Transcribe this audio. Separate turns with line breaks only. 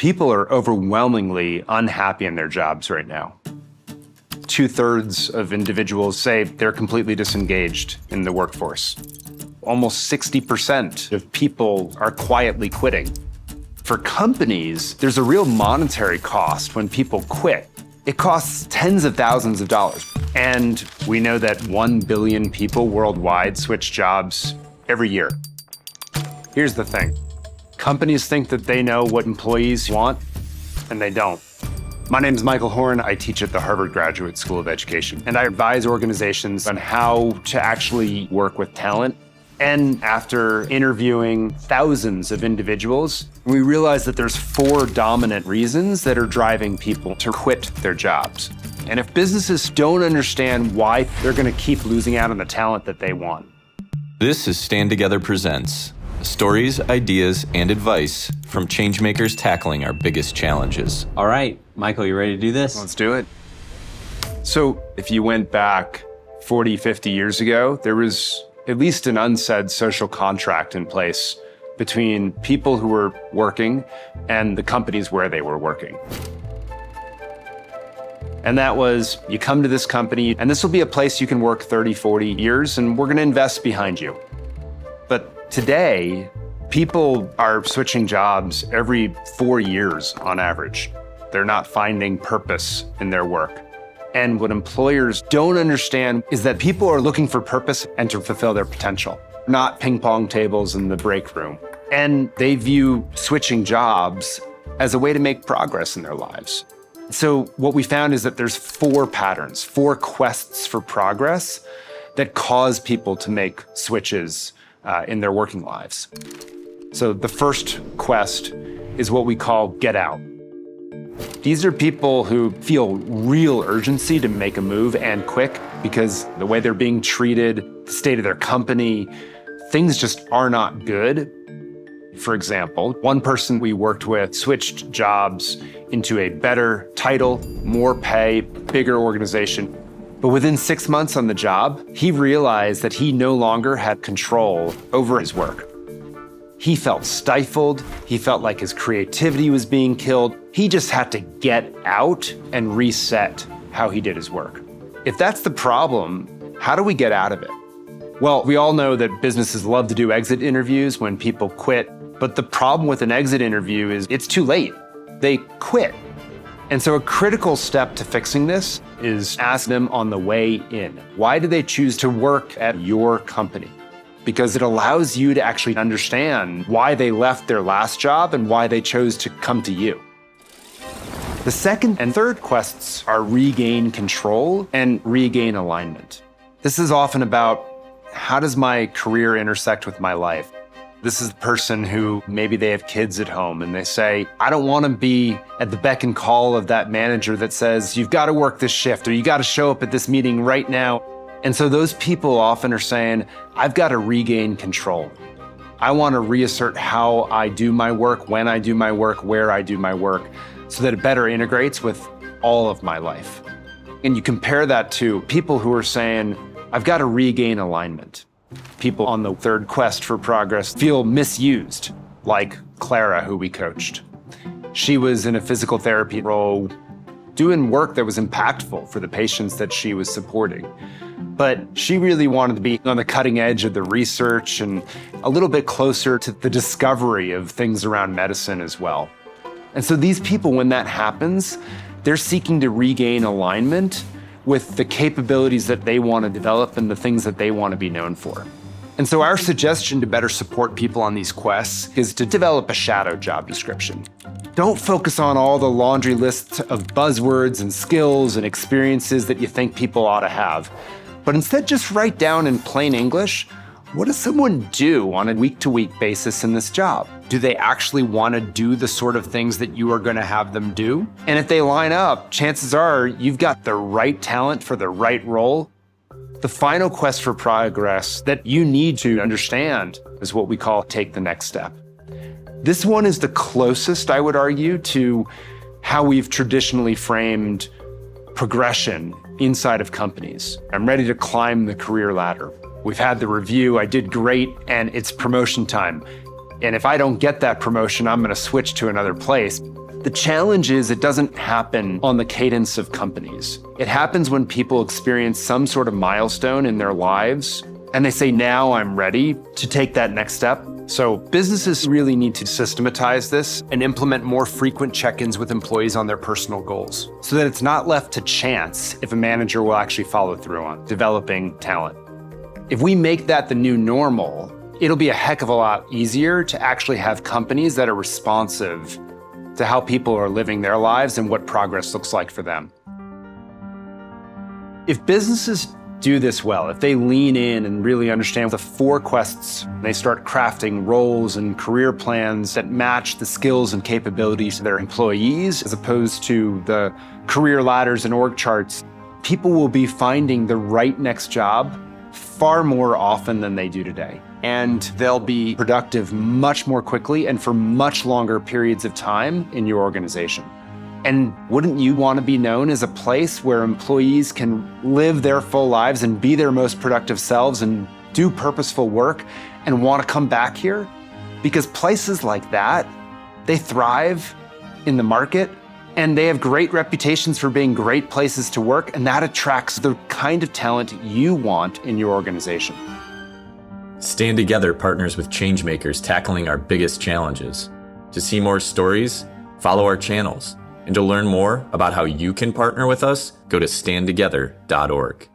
People are overwhelmingly unhappy in their jobs right now. 2/3 of individuals say they're completely disengaged in the workforce. Almost 60% of people are quietly quitting. For companies, there's a real monetary cost when people quit. It costs tens of thousands of dollars. And we know that 1 billion people worldwide switch jobs every year. Here's the thing. Companies think that they know what employees want, and they don't. My name is Michael Horn. I teach at the Harvard Graduate School of Education, and I advise organizations on how to actually work with talent. And after interviewing thousands of individuals, we realized that there's 4 dominant reasons that are driving people to quit their jobs. And if businesses don't understand why, they're going to keep losing out on the talent that they want.
This is Stand Together Presents. Stories, ideas, and advice from changemakers tackling our biggest challenges.
All right, Michael, you ready to do this?
Let's do it. So if you went back 40, 50 years ago, there was at least an unsaid social contract in place between people who were working and the companies where they were working. And that was, you come to this company, and this will be a place you can work 30, 40 years, and we're going to invest behind you. But today, people are switching jobs every 4 years on average. They're not finding purpose in their work. And what employers don't understand is that people are looking for purpose and to fulfill their potential, not ping pong tables in the break room. And they view switching jobs as a way to make progress in their lives. So what we found is that there's 4 patterns, 4 quests for progress that cause people to make switches in their working lives. So the first quest is what we call get out. These are people who feel real urgency to make a move and quick because the way they're being treated, the state of their company, things just are not good. For example, one person we worked with switched jobs into a better title, more pay, bigger organization. But within 6 months on the job, he realized that he no longer had control over his work. He felt stifled. He felt like his creativity was being killed. He just had to get out and reset how he did his work. If that's the problem, how do we get out of it? Well, we all know that businesses love to do exit interviews when people quit, but the problem with an exit interview is it's too late. They quit. And so a critical step to fixing this is ask them on the way in. Why do they choose to work at your company? Because it allows you to actually understand why they left their last job and why they chose to come to you. The second and third quests are regain control and regain alignment. This is often about how does my career intersect with my life? This is the person who maybe they have kids at home and they say, I don't want to be at the beck and call of that manager that says, you've got to work this shift or you got to show up at this meeting right now. And so those people often are saying, I've got to regain control. I want to reassert how I do my work, when I do my work, where I do my work, so that it better integrates with all of my life. And you compare that to people who are saying, I've got to regain alignment. People on the third quest for progress feel misused, like Clara, who we coached. She was in a physical therapy role, doing work that was impactful for the patients that she was supporting. But she really wanted to be on the cutting edge of the research and a little bit closer to the discovery of things around medicine as well. And so these people, when that happens, they're seeking to regain alignment with the capabilities that they want to develop and the things that they want to be known for. And so our suggestion to better support people on these quests is to develop a shadow job description. Don't focus on all the laundry lists of buzzwords and skills and experiences that you think people ought to have. But instead, just write down in plain English, what does someone do on a week-to-week basis in this job? Do they actually want to do the sort of things that you are going to have them do? And if they line up, chances are you've got the right talent for the right role. The final quest for progress that you need to understand is what we call take the next step. This one is the closest, I would argue, to how we've traditionally framed progression inside of companies. I'm ready to climb the career ladder. We've had the review, I did great, and it's promotion time. And if I don't get that promotion, I'm going to switch to another place. The challenge is it doesn't happen on the cadence of companies. It happens when people experience some sort of milestone in their lives and they say, now I'm ready to take that next step. So businesses really need to systematize this and implement more frequent check-ins with employees on their personal goals so that it's not left to chance if a manager will actually follow through on developing talent. If we make that the new normal, it'll be a heck of a lot easier to actually have companies that are responsive to how people are living their lives and what progress looks like for them. If businesses do this well, if they lean in and really understand the 4 quests, they start crafting roles and career plans that match the skills and capabilities of their employees, as opposed to the career ladders and org charts, people will be finding the right next job far more often than they do today. And they'll be productive much more quickly and for much longer periods of time in your organization. And wouldn't you want to be known as a place where employees can live their full lives and be their most productive selves and do purposeful work and want to come back here? Because places like that, they thrive in the market and they have great reputations for being great places to work, and that attracts the kind of talent you want in your organization.
Stand Together partners with changemakers tackling our biggest challenges. To see more stories, follow our channels. And to learn more about how you can partner with us, go to standtogether.org.